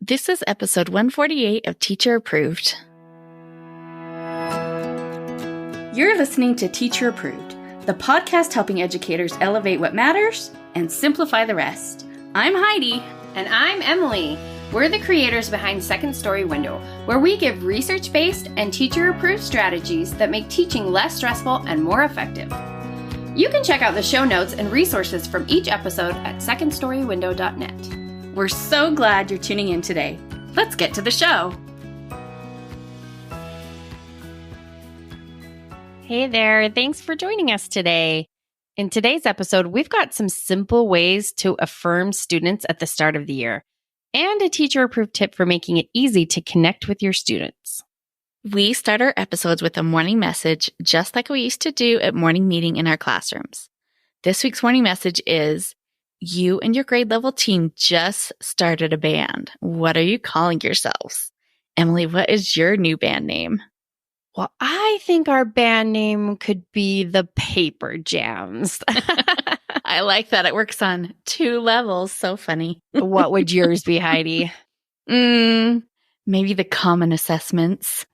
This is episode 148 of Teacher Approved. You're listening to Teacher Approved, the podcast helping educators elevate what matters and simplify the rest. I'm Heidi. And I'm Emily. We're the creators behind Second Story Window, where we give research-based and teacher-approved strategies that make teaching less stressful and more effective. You can check out the show notes and resources from each episode at secondstorywindow.net. We're so glad you're tuning in today. Let's get to the show. Hey there, thanks for joining us today. In today's episode, we've got some simple ways to affirm students at the start of the year and a teacher-approved tip for making it easy to connect with your students. We start our episodes with a morning message, just like we used to do at morning meeting in our classrooms. This week's morning message is, you and your grade level team just started a band. What are you calling yourselves? Emily, what is your new band name? Well, I think our band name could be the Paper Jams. I like that. It works on 2 levels. So funny. What would yours be, Heidi? Maybe the Common Assessments.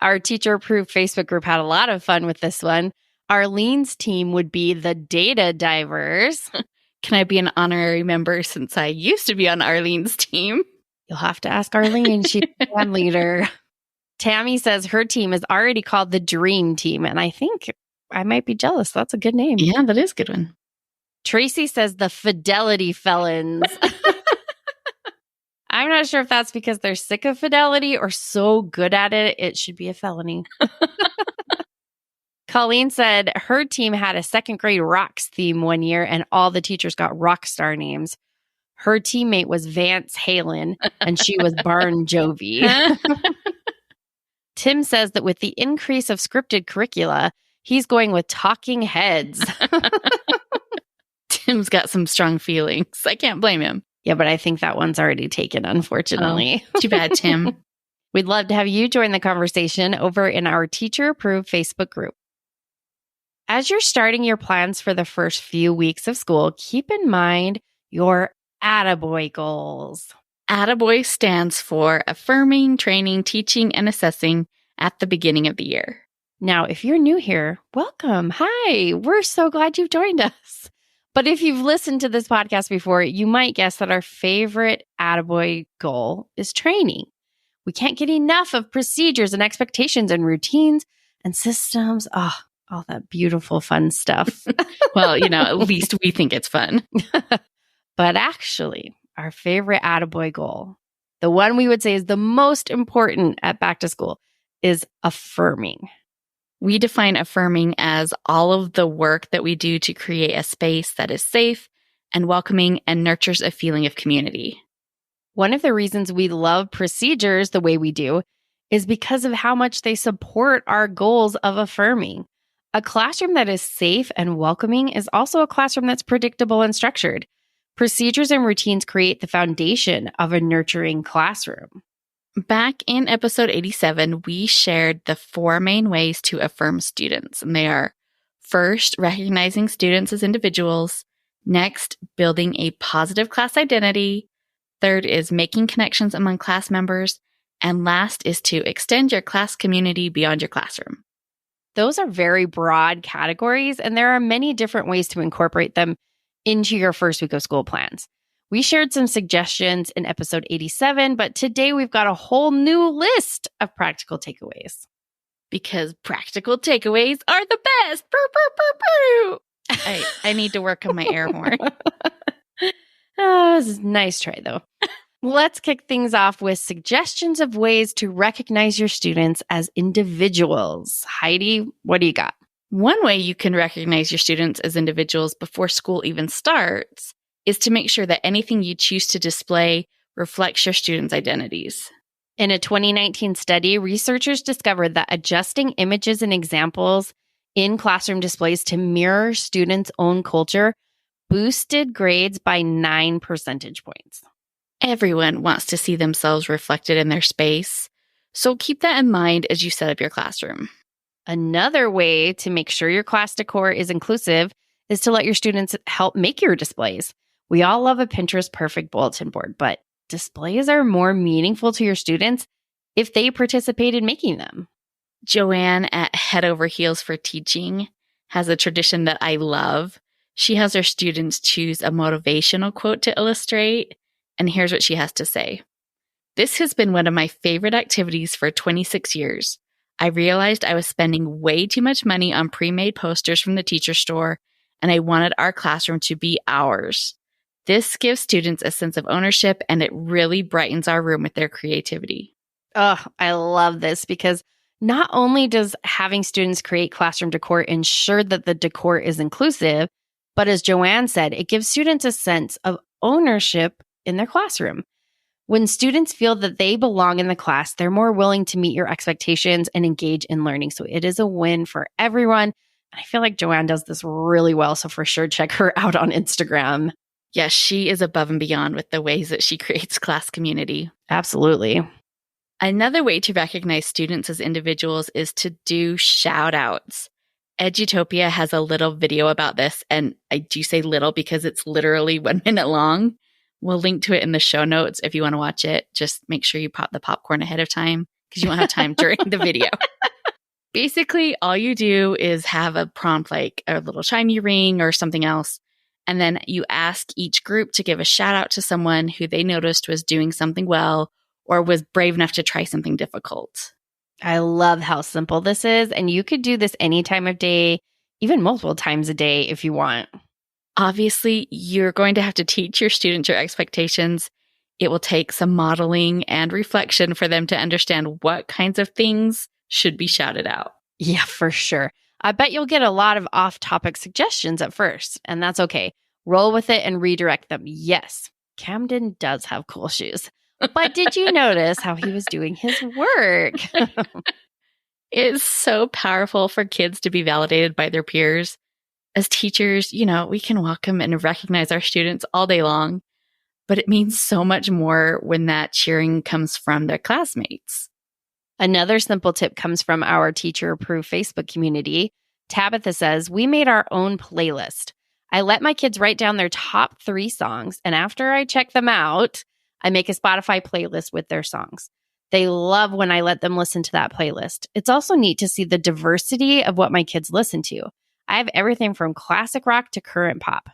Our teacher-approved Facebook group had a lot of fun with this one. Arlene's team would be the Data Divers. Can I be an honorary member since I used to be on Arlene's team? You'll have to ask Arlene. She's the band leader. Tammy says her team is already called the Dream Team, and I think I might be jealous. That's a good name. Yeah, that is a good one. Tracy says the Fidelity Felons. I'm not sure if that's because they're sick of fidelity or so good at it, it should be a felony. Colleen said her team had a second grade rocks theme one year and all the teachers got rock star names. Her teammate was Vance Halen and she was Barn Jovi. Tim says that with the increase of scripted curricula, he's going with Talking Heads. Tim's got some strong feelings. I can't blame him. Yeah, but I think that one's already taken, unfortunately. Oh, too bad, Tim. We'd love to have you join the conversation over in our teacher-approved Facebook group. As you're starting your plans for the first few weeks of school, keep in mind your ATTABOY goals. ATTABOY stands for affirming, training, teaching, and assessing at the beginning of the year. Now, if you're new here, welcome. Hi, we're so glad you've joined us. But if you've listened to this podcast before, you might guess that our favorite ATTABOY goal is training. We can't get enough of procedures and expectations and routines and systems. Oh, all that beautiful, fun stuff. Well, at least we think it's fun. But actually, our favorite ATTABOY goal, the one we would say is the most important at back to school, is affirming. We define affirming as all of the work that we do to create a space that is safe and welcoming and nurtures a feeling of community. One of the reasons we love procedures the way we do is because of how much they support our goals of affirming. A classroom that is safe and welcoming is also a classroom that's predictable and structured. Procedures and routines create the foundation of a nurturing classroom. Back in episode 87, we shared the 4 main ways to affirm students. And they are, first, recognizing students as individuals. Next, building a positive class identity. Third is making connections among class members. And last is to extend your class community beyond your classroom. Those are very broad categories, and there are many different ways to incorporate them into your first week of school plans. We shared some suggestions in episode 87, but today we've got a whole new list of practical takeaways. Because practical takeaways are the best. Burr, burr, burr, burr. I need to work on my air horn. Oh, this is a nice try, though. Let's kick things off with suggestions of ways to recognize your students as individuals. Heidi, what do you got? One way you can recognize your students as individuals before school even starts is to make sure that anything you choose to display reflects your students' identities. In a 2019 study, researchers discovered that adjusting images and examples in classroom displays to mirror students' own culture boosted grades by 9 percentage points. Everyone wants to see themselves reflected in their space, so keep that in mind as you set up your classroom. Another way to make sure your class decor is inclusive is to let your students help make your displays. We all love a Pinterest perfect bulletin board, but displays are more meaningful to your students if they participate in making them. Joanne at Head Over Heels for Teaching has a tradition that I love. She has her students choose a motivational quote to illustrate, and here's what she has to say. This has been one of my favorite activities for 26 years. I realized I was spending way too much money on pre-made posters from the teacher store, and I wanted our classroom to be ours. This gives students a sense of ownership, and it really brightens our room with their creativity. Oh, I love this because not only does having students create classroom decor ensure that the decor is inclusive, but as Joanne said, it gives students a sense of ownership in their classroom. When students feel that they belong in the class, they're more willing to meet your expectations and engage in learning. So it is a win for everyone. And I feel like Joanne does this really well. So for sure, check her out on Instagram. Yes, she is above and beyond with the ways that she creates class community. Absolutely. Another way to recognize students as individuals is to do shout outs. Edutopia has a little video about this, and I do say little because it's literally 1 minute long. We'll link to it in the show notes if you want to watch it. Just make sure you pop the popcorn ahead of time because you won't have time during the video. Basically, all you do is have a prompt like a little chime you ring or something else. And then you ask each group to give a shout out to someone who they noticed was doing something well or was brave enough to try something difficult. I love how simple this is. And you could do this any time of day, even multiple times a day if you want. Obviously, you're going to have to teach your students your expectations. It will take some modeling and reflection for them to understand what kinds of things should be shouted out. Yeah, for sure. I bet you'll get a lot of off-topic suggestions at first, and that's okay. Roll with it and redirect them. Yes, Camden does have cool shoes. But did you notice how he was doing his work? It's so powerful for kids to be validated by their peers. As teachers, we can welcome and recognize our students all day long, but it means so much more when that cheering comes from their classmates. Another simple tip comes from our teacher-approved Facebook community. Tabitha says, we made our own playlist. I let my kids write down their top 3 songs, and after I check them out, I make a Spotify playlist with their songs. They love when I let them listen to that playlist. It's also neat to see the diversity of what my kids listen to. I have everything from classic rock to current pop.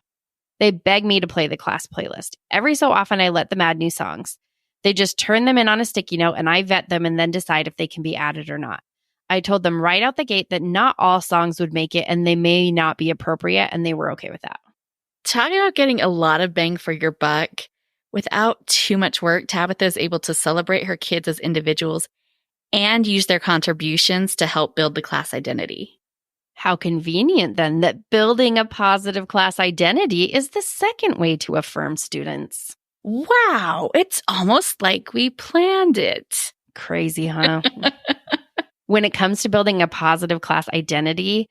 They beg me to play the class playlist. Every so often, I let them add new songs. They just turn them in on a sticky note and I vet them and then decide if they can be added or not. I told them right out the gate that not all songs would make it and they may not be appropriate, and they were okay with that. Talking about getting a lot of bang for your buck, without too much work, Tabitha is able to celebrate her kids as individuals and use their contributions to help build the class identity. How convenient then that building a positive class identity is the second way to affirm students. Wow, it's almost like we planned it. Crazy, huh? When it comes to building a positive class identity,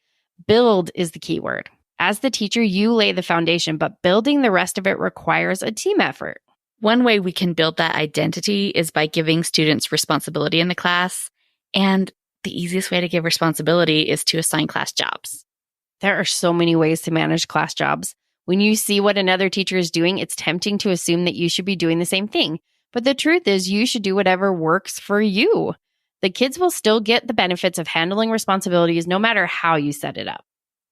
build is the key word. As the teacher, you lay the foundation, but building the rest of it requires a team effort. One way we can build that identity is by giving students responsibility in the class, and the easiest way to give responsibility is to assign class jobs. There are so many ways to manage class jobs. When you see what another teacher is doing, it's tempting to assume that you should be doing the same thing. But the truth is, you should do whatever works for you. The kids will still get the benefits of handling responsibilities no matter how you set it up.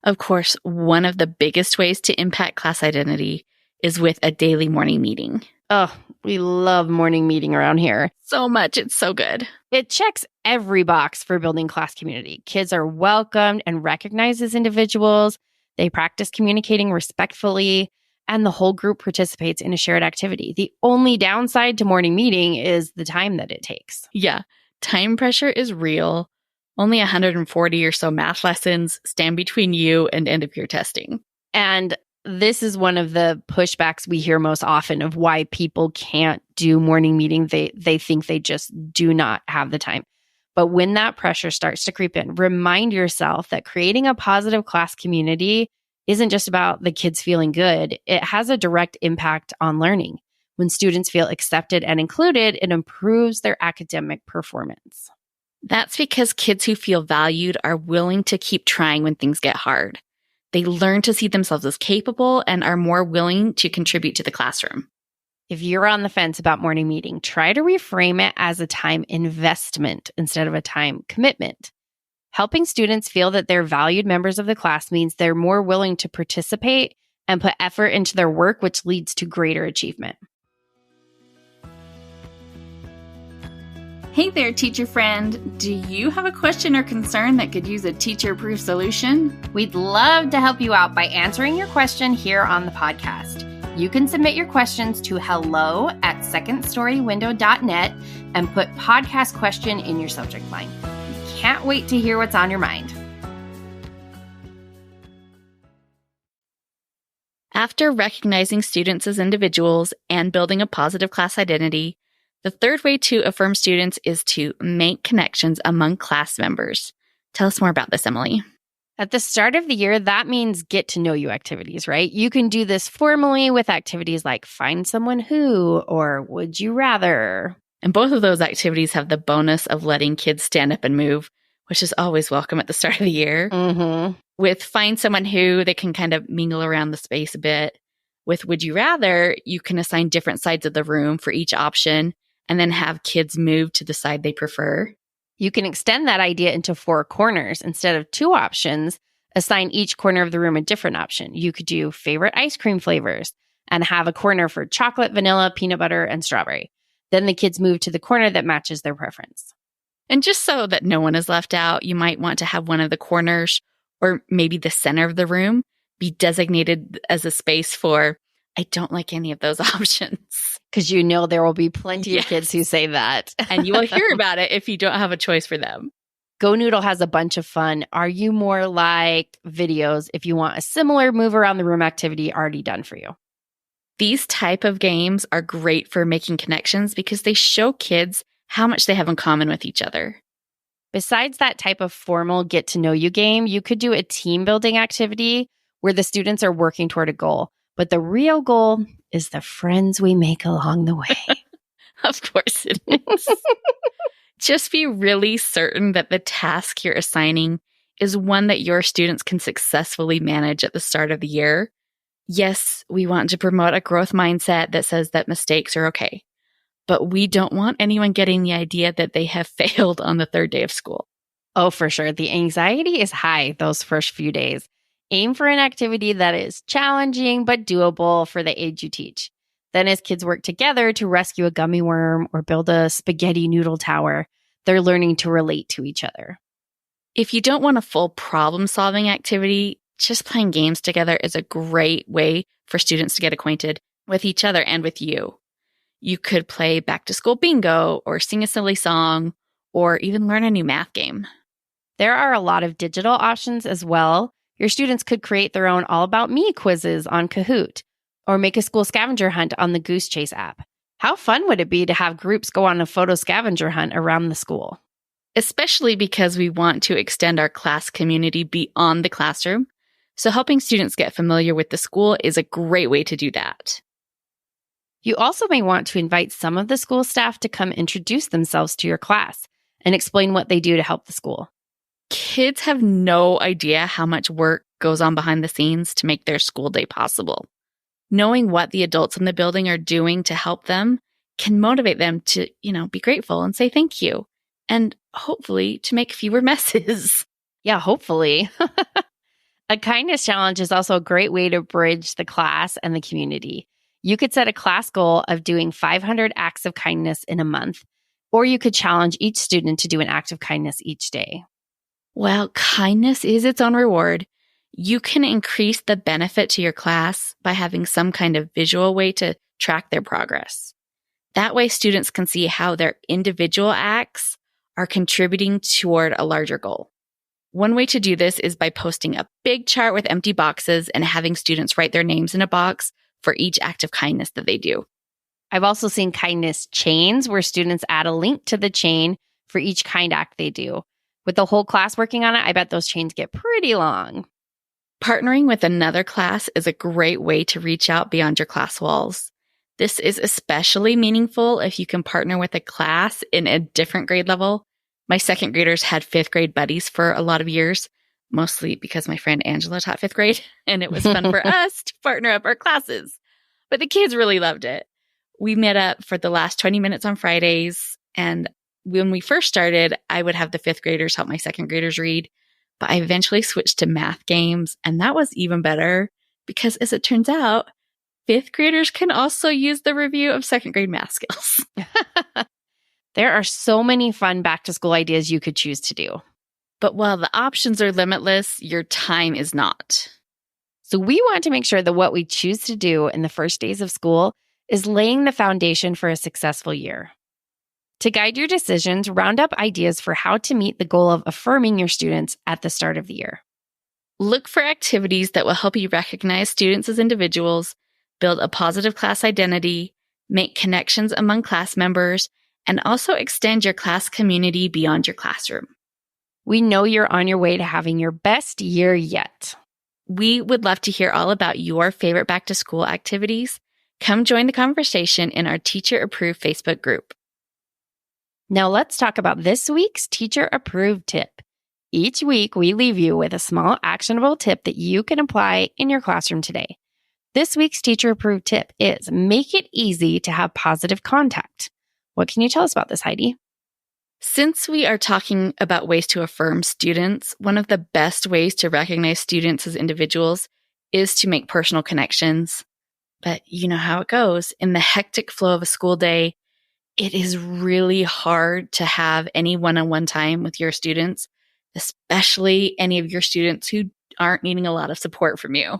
Of course, one of the biggest ways to impact class identity is with a daily morning meeting. Oh, we love morning meeting around here. So much. It's so good. It checks every box for building class community. Kids are welcomed and recognized as individuals. They practice communicating respectfully, and the whole group participates in a shared activity. The only downside to morning meeting is the time that it takes. Yeah, time pressure is real. Only 140 or so math lessons stand between you and end of year testing. And this is one of the pushbacks we hear most often of why people can't do morning meeting. They think they just do not have the time. But when that pressure starts to creep in, remind yourself that creating a positive class community isn't just about the kids feeling good. It has a direct impact on learning. When students feel accepted and included, it improves their academic performance. That's because kids who feel valued are willing to keep trying when things get hard. They learn to see themselves as capable and are more willing to contribute to the classroom. If you're on the fence about morning meeting, try to reframe it as a time investment instead of a time commitment. Helping students feel that they're valued members of the class means they're more willing to participate and put effort into their work, which leads to greater achievement. Hey there, teacher friend. Do you have a question or concern that could use a teacher-proof solution? We'd love to help you out by answering your question here on the podcast. You can submit your questions to hello@secondstorywindow.net and put podcast question in your subject line. Can't wait to hear what's on your mind. After recognizing students as individuals and building a positive class identity, the third way to affirm students is to make connections among class members. Tell us more about this, Emily. At the start of the year, that means get to know you activities, right? You can do this formally with activities like Find Someone Who or Would You Rather. And both of those activities have the bonus of letting kids stand up and move, which is always welcome at the start of the year. Mm-hmm. With Find Someone Who, they can kind of mingle around the space a bit. With Would You Rather, you can assign different sides of the room for each option and then have kids move to the side they prefer. You can extend that idea into 4 corners. Instead of 2 options, assign each corner of the room a different option. You could do favorite ice cream flavors and have a corner for chocolate, vanilla, peanut butter, and strawberry. Then the kids move to the corner that matches their preference. And just so that no one is left out, you might want to have one of the corners or maybe the center of the room be designated as a space for, I don't like any of those options. Because you know there will be plenty of kids who say that. And you will hear about it if you don't have a choice for them. Go Noodle has a bunch of fun. Are you more like videos if you want a similar move around the room activity already done for you? These type of games are great for making connections because they show kids how much they have in common with each other. Besides that type of formal get-to-know-you game, you could do a team-building activity where the students are working toward a goal. But the real goal is the friends we make along the way. Of course it is. Just be really certain that the task you're assigning is one that your students can successfully manage at the start of the year. Yes, we want to promote a growth mindset that says that mistakes are okay. But we don't want anyone getting the idea that they have failed on the third day of school. Oh, for sure. The anxiety is high those first few days. Aim for an activity that is challenging but doable for the age you teach. Then as kids work together to rescue a gummy worm or build a spaghetti noodle tower, they're learning to relate to each other. If you don't want a full problem-solving activity, just playing games together is a great way for students to get acquainted with each other and with you. You could play back-to-school bingo or sing a silly song or even learn a new math game. There are a lot of digital options as well. Your students could create their own All About Me quizzes on Kahoot or make a school scavenger hunt on the Goose Chase app. How fun would it be to have groups go on a photo scavenger hunt around the school? Especially because we want to extend our class community beyond the classroom. So helping students get familiar with the school is a great way to do that. You also may want to invite some of the school staff to come introduce themselves to your class and explain what they do to help the school. Kids have no idea how much work goes on behind the scenes to make their school day possible. Knowing what the adults in the building are doing to help them can motivate them to, be grateful and say thank you. And hopefully to make fewer messes. Yeah, hopefully. A kindness challenge is also a great way to bridge the class and the community. You could set a class goal of doing 500 acts of kindness in a month, or you could challenge each student to do an act of kindness each day. Well, kindness is its own reward. You can increase the benefit to your class by having some kind of visual way to track their progress. That way, students can see how their individual acts are contributing toward a larger goal. One way to do this is by posting a big chart with empty boxes and having students write their names in a box for each act of kindness that they do. I've also seen kindness chains where students add a link to the chain for each kind act they do. With the whole class working on it, I bet those chains get pretty long. Partnering with another class is a great way to reach out beyond your class walls. This is especially meaningful if you can partner with a class in a different grade level. My second graders had fifth grade buddies for a lot of years, mostly because my friend Angela taught fifth grade, and it was fun for us to partner up our classes. But the kids really loved it. We met up for the last 20 minutes on Fridays. And when we first started, I would have the fifth graders help my second graders read. But I eventually switched to math games. And that was even better because, as it turns out, fifth graders can also use the review of second grade math skills. There are so many fun back-to-school ideas you could choose to do. But while the options are limitless, your time is not. So we want to make sure that what we choose to do in the first days of school is laying the foundation for a successful year. To guide your decisions, round up ideas for how to meet the goal of affirming your students at the start of the year. Look for activities that will help you recognize students as individuals, build a positive class identity, make connections among class members, and also extend your class community beyond your classroom. We know you're on your way to having your best year yet. We would love to hear all about your favorite back-to-school activities. Come join the conversation in our teacher-approved Facebook group. Now let's talk about this week's teacher-approved tip. Each week, we leave you with a small actionable tip that you can apply in your classroom today. This week's teacher-approved tip is make it easy to have positive contact. What can you tell us about this, Heidi? Since we are talking about ways to affirm students, one of the best ways to recognize students as individuals is to make personal connections. But you know how it goes. In the hectic flow of a school day, it is really hard to have any one-on-one time with your students, especially any of your students who aren't needing a lot of support from you.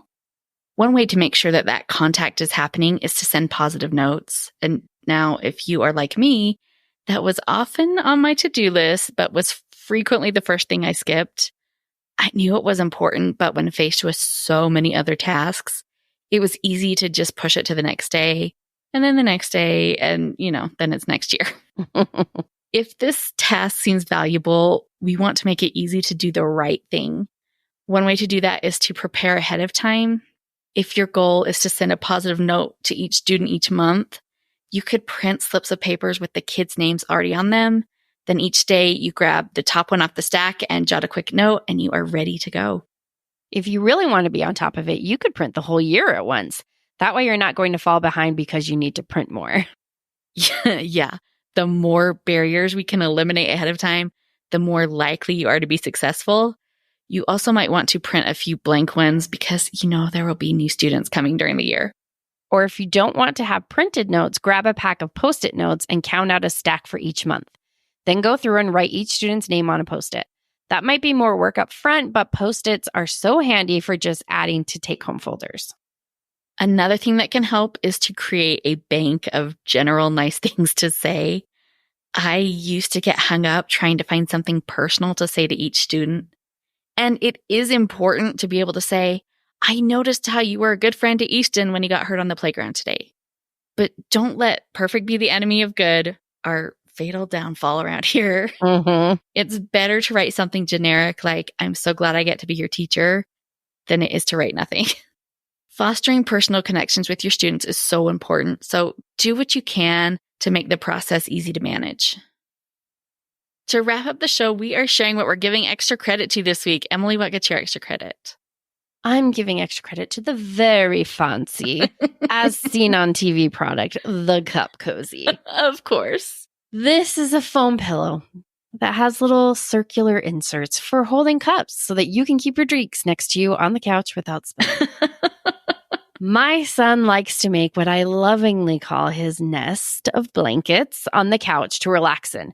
One way to make sure that that contact is happening is to send positive notes. And now, if you are like me, that was often on my to-do list, but was frequently the first thing I skipped. I knew it was important, but when faced with so many other tasks, it was easy to just push it to the next day, and then the next day, and, then it's next year. If this task seems valuable, we want to make it easy to do the right thing. One way to do that is to prepare ahead of time. If your goal is to send a positive note to each student each month, you could print slips of papers with the kids' names already on them. Then each day you grab the top one off the stack and jot a quick note, and you are ready to go. If you really want to be on top of it, you could print the whole year at once. That way you're not going to fall behind because you need to print more. Yeah. The more barriers we can eliminate ahead of time, the more likely you are to be successful. You also might want to print a few blank ones because there will be new students coming during the year. Or if you don't want to have printed notes, grab a pack of Post-it notes and count out a stack for each month. Then go through and write each student's name on a Post-it. That might be more work up front, but Post-its are so handy for just adding to take-home folders. Another thing that can help is to create a bank of general nice things to say. I used to get hung up trying to find something personal to say to each student. And it is important to be able to say, I noticed how you were a good friend to Easton when he got hurt on the playground today. But don't let perfect be the enemy of good, our fatal downfall around here. Mm-hmm. It's better to write something generic like, I'm so glad I get to be your teacher, than it is to write nothing. Fostering personal connections with your students is so important. So do what you can to make the process easy to manage. To wrap up the show, we are sharing what we're giving extra credit to this week. Emily, what gets your extra credit? I'm giving extra credit to the very fancy, as seen on TV product, the Cup Cozy. Of course. This is a foam pillow that has little circular inserts for holding cups so that you can keep your drinks next to you on the couch without spilling. My son likes to make what I lovingly call his nest of blankets on the couch to relax in.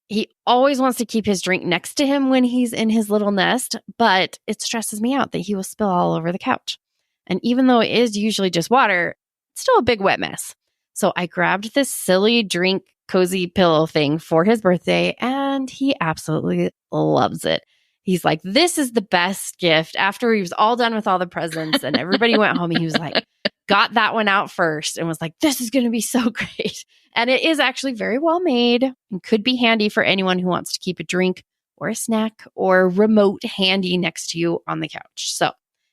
He always wants to keep his drink next to him when he's in his little nest, but it stresses me out that he will spill all over the couch. And even though it is usually just water, it's still a big wet mess. So I grabbed this silly drink cozy pillow thing for his birthday, and he absolutely loves it. He's like, this is the best gift. After he was all done with all the presents and everybody went home, he was like, got that one out first and was like, this is going to be so great. And it is actually very well made and could be handy for anyone who wants to keep a drink or a snack or remote handy next to you on the couch. So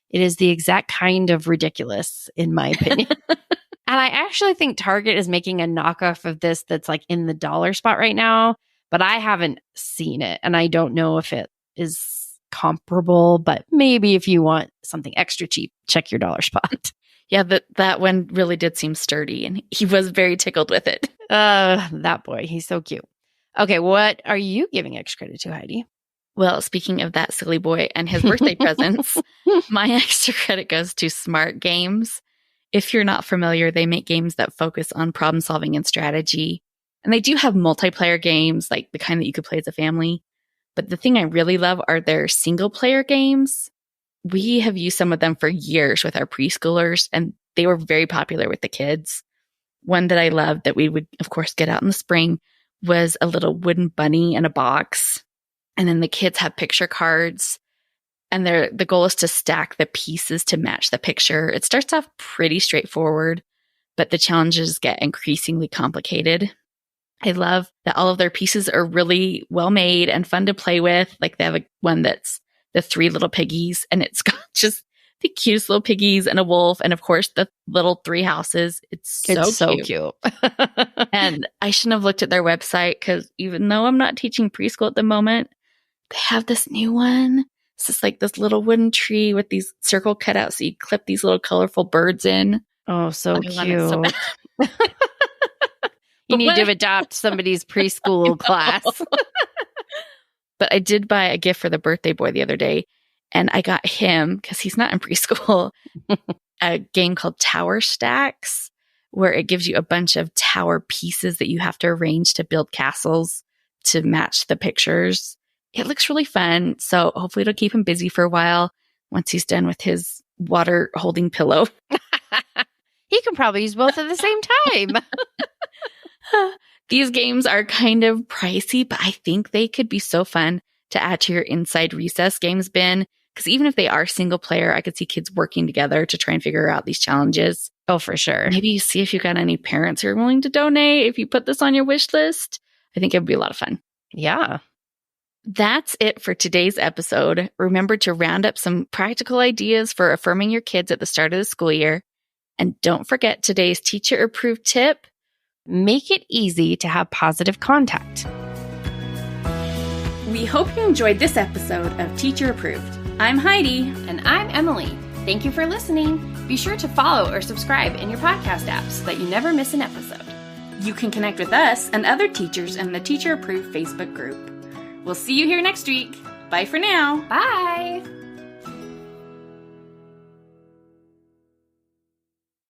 it is the exact kind of ridiculous, in my opinion. And I actually think Target is making a knockoff of this that's like in the dollar spot right now, but I haven't seen it. And I don't know if it is comparable, but maybe if you want something extra cheap, check your dollar spot. Yeah, that one really did seem sturdy, and he was very tickled with it. That boy, he's so cute. Okay, what are you giving extra credit to, Heidi? Well, speaking of that silly boy and his birthday presents, my extra credit goes to Smart Games. If you're not familiar, they make games that focus on problem solving and strategy. And they do have multiplayer games, like the kind that you could play as a family. But the thing I really love are their single player games. We have used some of them for years with our preschoolers, and they were very popular with the kids. One that I loved that we would, of course, get out in the spring was a little wooden bunny in a box. And then the kids have picture cards, and the goal is to stack the pieces to match the picture. It starts off pretty straightforward, but the challenges get increasingly complicated. I love that all of their pieces are really well made and fun to play with. Like they have one that's the 3 little piggies, and it's got just the cutest little piggies and a wolf, and of course the little 3 houses. It's so cute. And I shouldn't have looked at their website, because even though I'm not teaching preschool at the moment, they have this new one. It's just like this little wooden tree with these circle cutouts, so you clip these little colorful birds in. Oh, so cute. You need to adopt somebody's preschool class. But I did buy a gift for the birthday boy the other day, and I got him, because he's not in preschool, a game called Tower Stacks, where it gives you a bunch of tower pieces that you have to arrange to build castles to match the pictures. It looks really fun, so hopefully it'll keep him busy for a while once he's done with his water holding pillow. He can probably use both at the same time. These games are kind of pricey, but I think they could be so fun to add to your Inside Recess games bin, because even if they are single player, I could see kids working together to try and figure out these challenges. Oh, for sure. Maybe see if you got any parents who are willing to donate if you put this on your wish list. I think it would be a lot of fun. Yeah. That's it for today's episode. Remember to round up some practical ideas for affirming your kids at the start of the school year. And don't forget today's teacher-approved tip. Make it easy to have positive contact. We hope you enjoyed this episode of Teacher Approved. I'm Heidi. And I'm Emily. Thank you for listening. Be sure to follow or subscribe in your podcast apps so that you never miss an episode. You can connect with us and other teachers in the Teacher Approved Facebook group. We'll see you here next week. Bye for now. Bye.